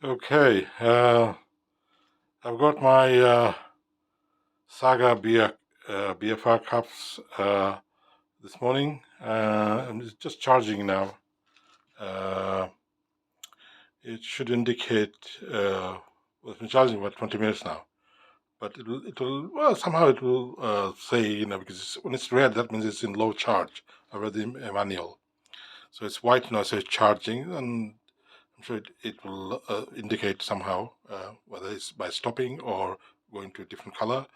Okay, I've got my Saga BFR cups this morning. I'm just charging now. Uh, it should indicate, well, it's been charging about 20 minutes now, but well, somehow it will say, because when it's red, that means it's in low charge. I read the manual. So it's white now, so it's charging, and I'm sure it will indicate somehow whether it's by stopping or going to a different color.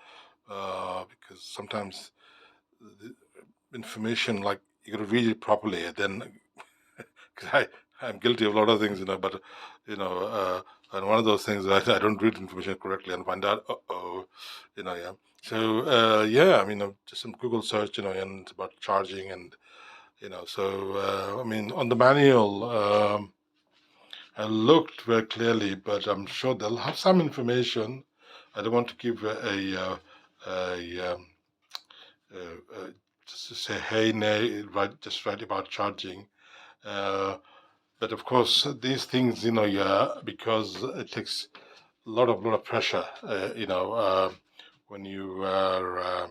Because sometimes the information, like, you got to read it properly, and then because I'm guilty of a lot of things, but you know, and one of those things that I don't read information correctly and find out, oh, yeah. So yeah, I mean, just some Google search, and about charging, and so I mean, on the manual. I looked very clearly, but I'm sure they'll have some information. I don't want to give a just to say, hey, nay, right, just right about charging. Uh, but of course, these things, yeah, because it takes a lot of pressure, when you are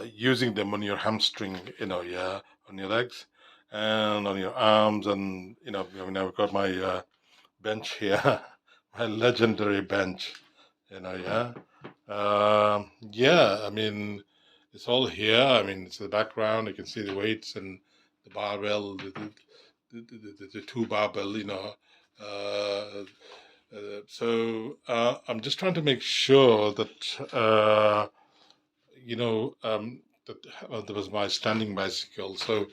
using them on your hamstring, yeah, on your legs and on your arms, and I mean, I've got my bench here, my legendary bench, yeah. Yeah, I mean, it's all here. I mean, it's the background. You can see the weights and the barbell, the two barbell, Uh, I'm just trying to make sure that, that that was my standing bicycle. So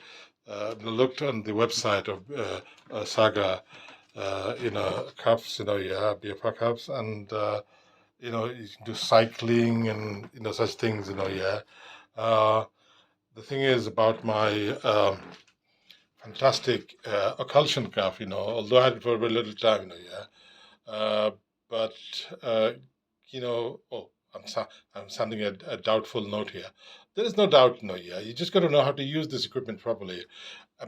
I looked on the website of Saga, cups, yeah, BFR cups, and you can do cycling and such things, yeah. Uh, the thing is about my fantastic occultation cup, although I had it for a very little time, yeah. Uh, but oh, I'm sounding a doubtful note here. There is no doubt, yeah. You just got to know how to use this equipment properly.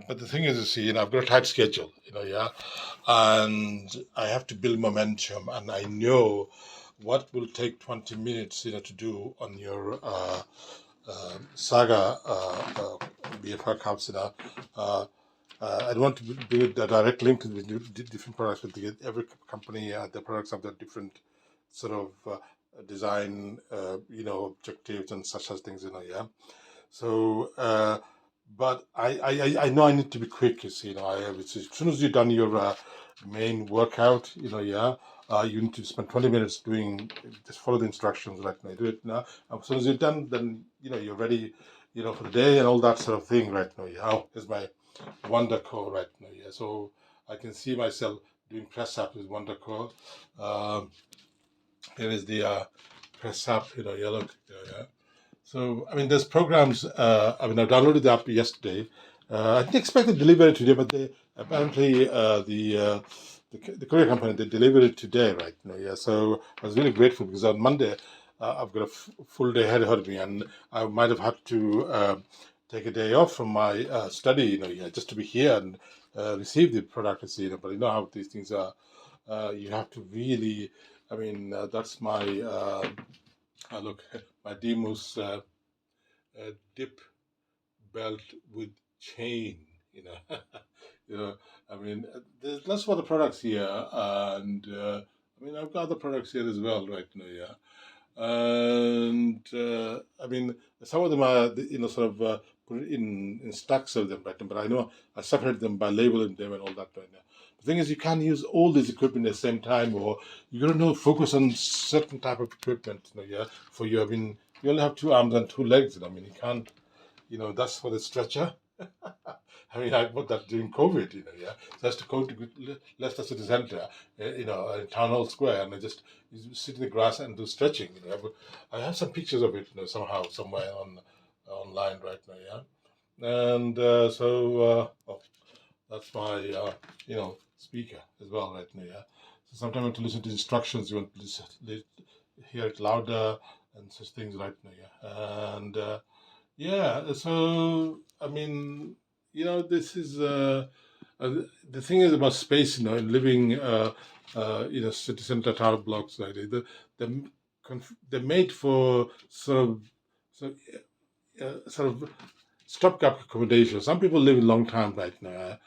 But the thing is, you see, I've got a tight schedule, yeah, and I have to build momentum, and I know what will take 20 minutes, to do on your Saga BFR cups, I don't want to do a direct link to the different products, but every company, the products have their different sort of design, objectives and such as things, yeah. So, but I know I need to be quick. You see, as soon as you've done your main workout, yeah, you need to spend 20 minutes doing, just follow the instructions, right now. Do it now. As soon as you're done, then you're ready, for the day and all that sort of thing, right now. Yeah, oh, here's my Wonder Core right now. Yeah, so I can see myself doing press up with Wonder Core. Um, Here is the press up, yeah, look, yeah. So, I mean, there's programs. I mean, I downloaded the app yesterday. I didn't expect to deliver it today, but they apparently the courier company, they delivered it today, right? Yeah. So I was really grateful because on Monday I've got a full day ahead of me, and I might have had to take a day off from my study, yeah, just to be here and receive the product. But you know how these things are. You have to really. I mean, that's my look, my Demus dip belt with chain. You know, I mean, there's lots of other products here, and I mean, I've got other products here as well, right now, yeah. And I mean, some of them are, sort of put it in stacks of them, right now, but I know I separate them by labeling them and all that, right now. The thing is, you can't use all these equipment at the same time, or you got to know focus on certain type of equipment, yeah. For you, I mean, you only have two arms and two legs. I mean, you can't, that's for the stretcher. I mean, I put that during COVID, yeah. So that's to go to Leicester City Centre, in Town Hall Square, and I just sit in the grass and do stretching. But I have some pictures of it, somehow, somewhere online right now, yeah. And oh, that's my, speaker as well right now, yeah. So sometimes you want to listen to instructions, you want to hear it louder and such things right now, yeah. And yeah, so I mean, this is The thing is about space, in living, city center tower blocks like that. The, they're made for sort of stopgap accommodation. Some people live a long time right now,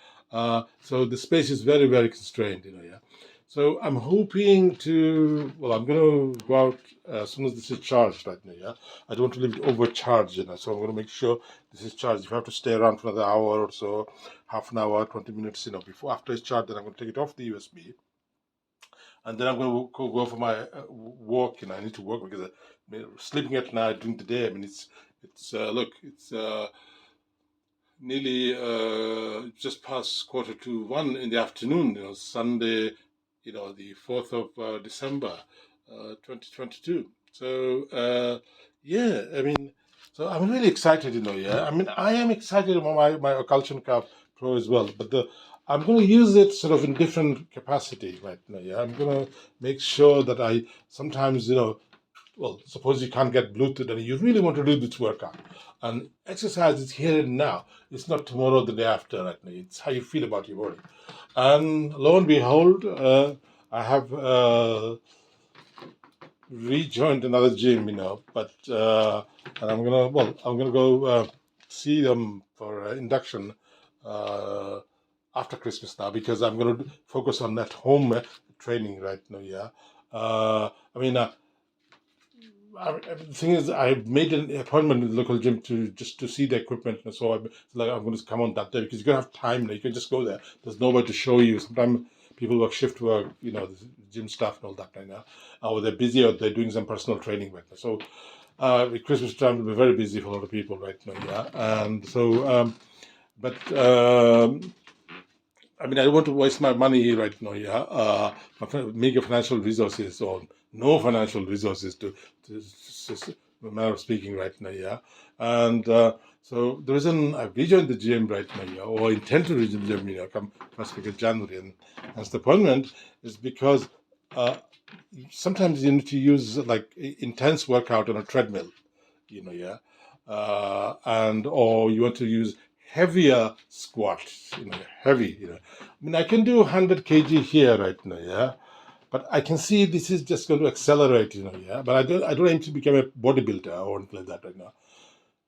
so the space is very, very constrained. Yeah. So I'm hoping to. Well, I'm going to go out as soon as this is charged right now. Yeah, I don't want to leave it overcharged. So I'm going to make sure this is charged. If I have to stay around for another hour or so, half an hour, 20 minutes, before after it's charged, then I'm going to take it off the USB, and then I'm going to go for my walk. I need to work because sleeping at night during the day. I mean, it's look, it's nearly just past 1:45 in the afternoon. Sunday, the 4th of December, 2022. So yeah, I mean, so I'm really excited. Yeah, I mean, I am excited about my Occultation Cup Pro as well, but I'm going to use it sort of in different capacity right now. Yeah, I'm going to make sure that I sometimes, well, suppose you can't get Bluetooth and you really want to do this workout. And exercise is here and now. It's not tomorrow, the day after, right now. It's how you feel about your body. And lo and behold, I have rejoined another gym, but and I'm gonna go see them for induction after Christmas now because I'm gonna focus on at home training right now. Yeah, I mean. The thing is, I made an appointment with the local gym to see the equipment, and so I'm going to come on that day because you're going to have time. You can just go there. There's nobody to show you. Sometimes people work shift work, the gym staff and all that right now, or they're busy or they're doing some personal training right now. So with Christmas time will be very busy for a lot of people right now. Yeah, and so but. I mean, I don't want to waste my money right now. Yeah, meager financial resources or no financial resources to manner of speaking right now. Yeah, and so the reason I've rejoined the gym right now, yeah, or intend to rejoin the gym, come first week of January, and that's the appointment is because sometimes you need to use like intense workout on a treadmill, yeah, and or you want to use heavier squats, heavy, I mean, I can do 100 kg here right now, yeah, but I can see this is just going to accelerate, yeah, but I don't aim to become a bodybuilder or anything like that right now.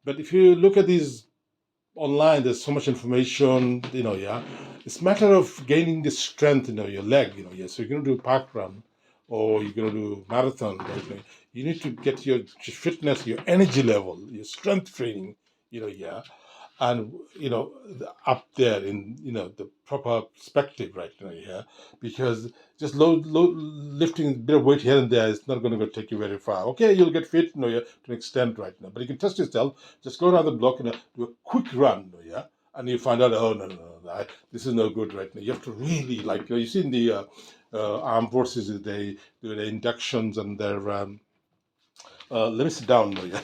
But if you look at these online, there's so much information, yeah. It's a matter of gaining the strength, your leg, yeah. So you're going to do park run or you're going to do marathon, right? You need to get your fitness, your energy level, your strength training, yeah, and up there in the proper perspective right now, yeah, because just lifting a bit of weight here and there is not going to take you very far. Okay, you'll get fit, yeah, to an extent right now, but you can test yourself. Just go around the block and do a quick run, yeah, and you find out, oh, no, no, no, this is no good right now. You have to really, like, you see in the armed forces, they do their inductions and their let me sit down. Yeah.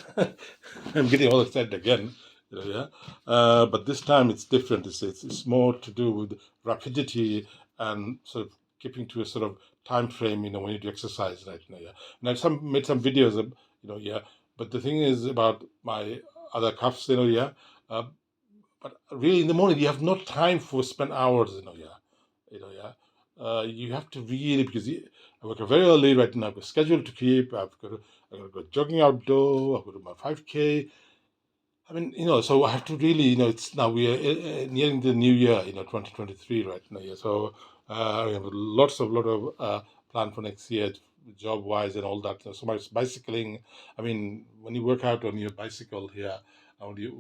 I'm getting all excited again. Yeah. But this time it's different. It's more to do with rapidity and sort of keeping to a sort of time frame. When you do exercise right now. Yeah. And I've made some videos. Of, yeah. But the thing is about my other cuffs. Yeah. Uh, but really, in the morning, you have no time for spend hours. Yeah. Yeah. You have to really because I wake up very early right now. I've got a schedule to keep. I've got to go jogging outdoor. I've got to do my 5K. I mean, so I have to really, it's now we are nearing the new year, 2023 right now. Yeah. So I have lot of plan for next year, job wise and all that. So my bicycling. I mean, when you work out on your bicycle here, on the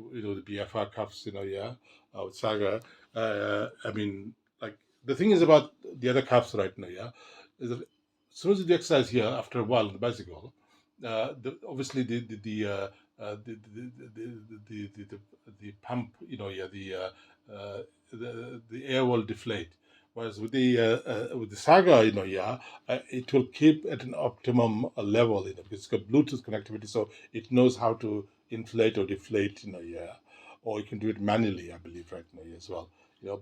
BFR cuffs, yeah, with Saga. I mean, like the thing is about the other cuffs right now, yeah, is that as soon as you do exercise here, after a while on the bicycle, obviously the pump, yeah, the air will deflate. Whereas with the Saga, yeah, it will keep at an optimum level, because it's got Bluetooth connectivity, so it knows how to inflate or deflate, yeah, or you can do it manually, I believe, right now as well.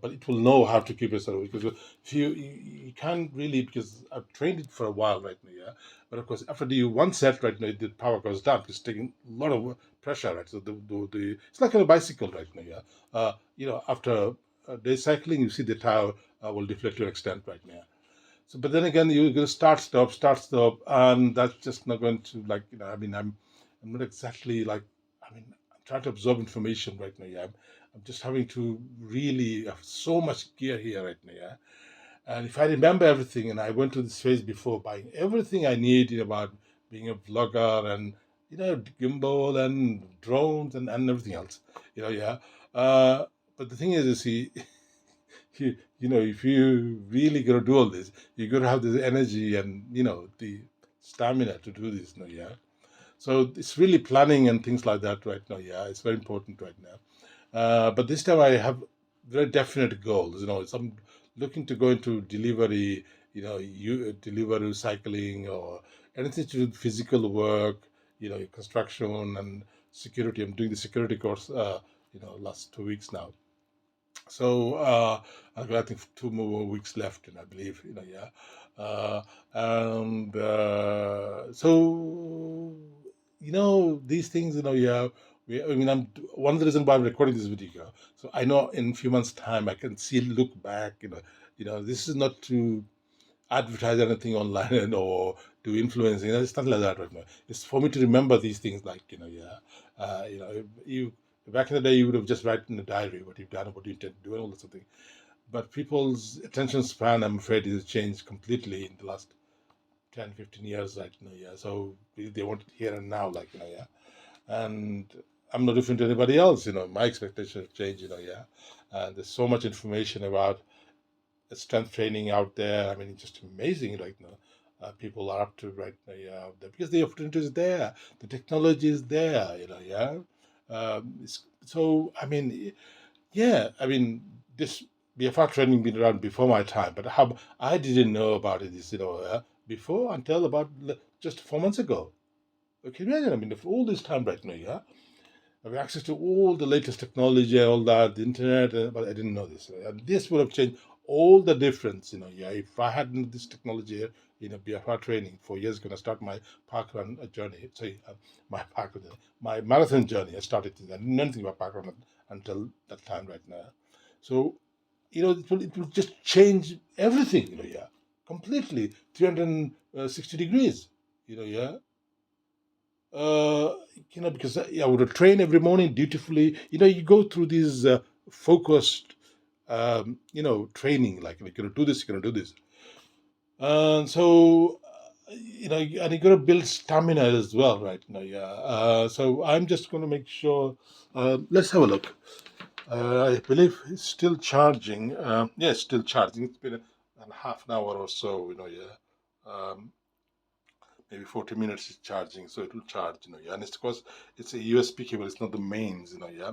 But it will know how to keep it sort of because if you can't really because I've trained it for a while right now, yeah. But of course, after the one set, right now, the power goes down. It's taking a lot of pressure, right? So the it's like a bicycle right now, yeah. After day cycling, you see the tire will deflate to an extent right now. So, but then again, you're going to start, stop, and that's just not going to, like, I'm not exactly like, I'm trying to absorb information right now. Yeah, I'm just having to really have so much gear here right now. Yeah, and if I remember everything, and I went through this phase before buying everything I need about being a vlogger and gimbal and drones and everything else. Yeah. Uh, but the thing is, you see, if you really gonna do all this, you're gonna have the energy and the stamina to do this. No, yeah. So it's really planning and things like that right now. Yeah, it's very important right now. But this time I have very definite goals. So I'm looking to go into delivery, delivery cycling or anything to do with physical work, construction and security. I'm doing the security course, last 2 weeks now. So I've got, I think, 2 more weeks left, and I believe, yeah. And so these things, yeah. I'm one of the reasons why I'm recording this video. So I know in a few months' time I can see, look back. This is not to advertise anything online or do influencing. It's not like that right now. It's for me to remember these things, like yeah. You back in the day, you would have just written in a diary what you've done, what you intend to do, and all that sort of thing. But people's attention span, I'm afraid, has changed completely in the last 10, 15 years, right now. Yeah, so they want it here and now, like yeah. And I'm no different to anybody else. My expectations have changed. Yeah, and there's so much information about strength training out there. It's just amazing right now. People are up to right now, yeah, out there because the opportunity is there, the technology is there, yeah. So yeah, this BFR training been around before my time, but how I didn't know about it is before until about just 4 months ago. Okay, imagine, for all this time right now, yeah, I have access to all the latest technology, all that, the internet, but I didn't know this. And this would have changed all the difference, yeah. If I hadn't this technology, BFR training 4 years ago, I start my parkrun journey. Sorry, my parkrun, my marathon journey. I started. I didn't know anything about parkrun until that time right now. So, it will just change everything, yeah, completely, 360 degrees, yeah. uh, because I would train every morning dutifully. You go through these focused, training, like you're gonna do this, you're gonna do this, and so and you gotta build stamina as well, right now, yeah. So I'm just gonna make sure. Let's have a look. I believe it's still charging. Yeah, it's still charging. It's been a half an hour or so, yeah. Maybe 40 minutes is charging, so it will charge, yeah. And it's because it's a USB cable, it's not the mains, yeah.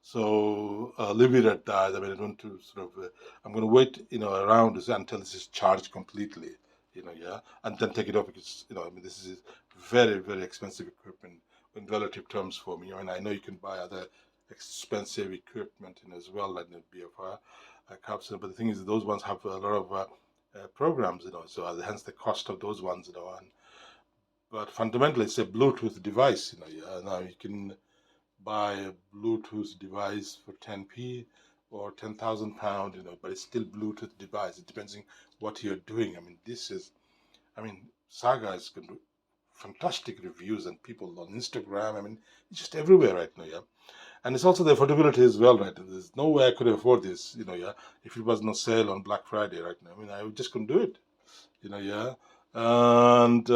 So leave it at that. I don't to sort of, I'm going to wait, around until this is charged completely, yeah, and then take it off because, this is very, very expensive equipment in relative terms for me. I know you can buy other expensive equipment, as well, like the BFR capsule, but the thing is, those ones have a lot of programs, so hence the cost of those ones, but fundamentally it's a Bluetooth device, yeah. Now you can buy a Bluetooth device for 10p or £10,000, but it's still Bluetooth device. It depends on what you're doing. This is, Saga is going to fantastic reviews and people on Instagram. It's just everywhere right now, yeah. And it's also the affordability as well, right? There's no way I could afford this, yeah, if it was no sale on Black Friday right now. I just couldn't do it, yeah. And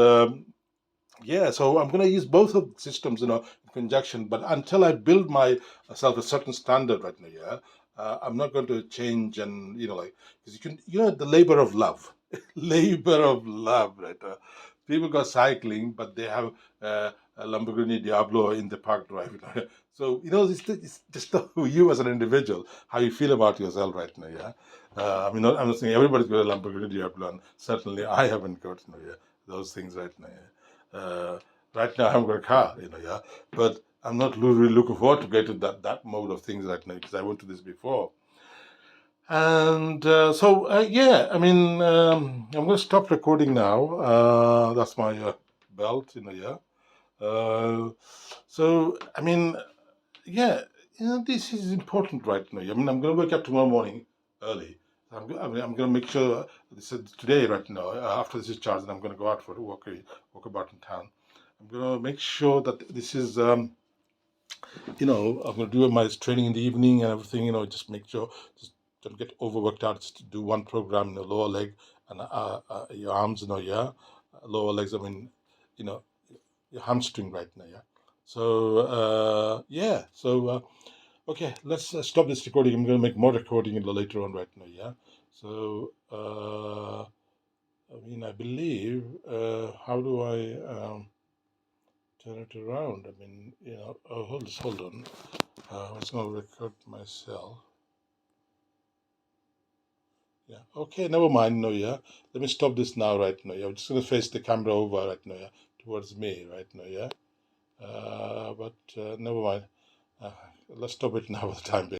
yeah, so I'm going to use both of the systems, in conjunction. But until I build myself a certain standard right now, yeah, I'm not going to change. And like, because you can, the labor of love, labor of love, right? People go cycling, but they have a Lamborghini Diablo in the park drive. So it's just you as an individual, how you feel about yourself right now, yeah. I'm not saying everybody's got a Lamborghini Diablo, and certainly I haven't got, yeah, those things right now. Yeah. Right now I haven't got a car, yeah, but I'm not really looking forward to get to that mode of things right now because I went to this before. And so yeah, I'm going to stop recording now. That's my belt, yeah. So yeah, this is important right now. I mean, I'm going to wake up tomorrow morning early. I'm going to make sure this is today right now. After this is charged, and I'm going to go out for a walk about in town. I'm going to make sure that this is, I'm going to do my training in the evening and everything. Just make sure, just don't get overworked out. Just to do one program in the lower leg and your arms. Yeah, lower legs. I mean, you know, your hamstring right now. Yeah. So yeah. So. Okay, let's stop this recording. I'm going to make more recording later on right now, yeah? So, I believe, how do I turn it around? Hold on. I was going to record myself. Yeah, okay, never mind, no, yeah? Let me stop this now, right now, yeah? I'm just going to face the camera over right now, yeah? Towards me right now, yeah? But never mind. Let's stop it now for the time being.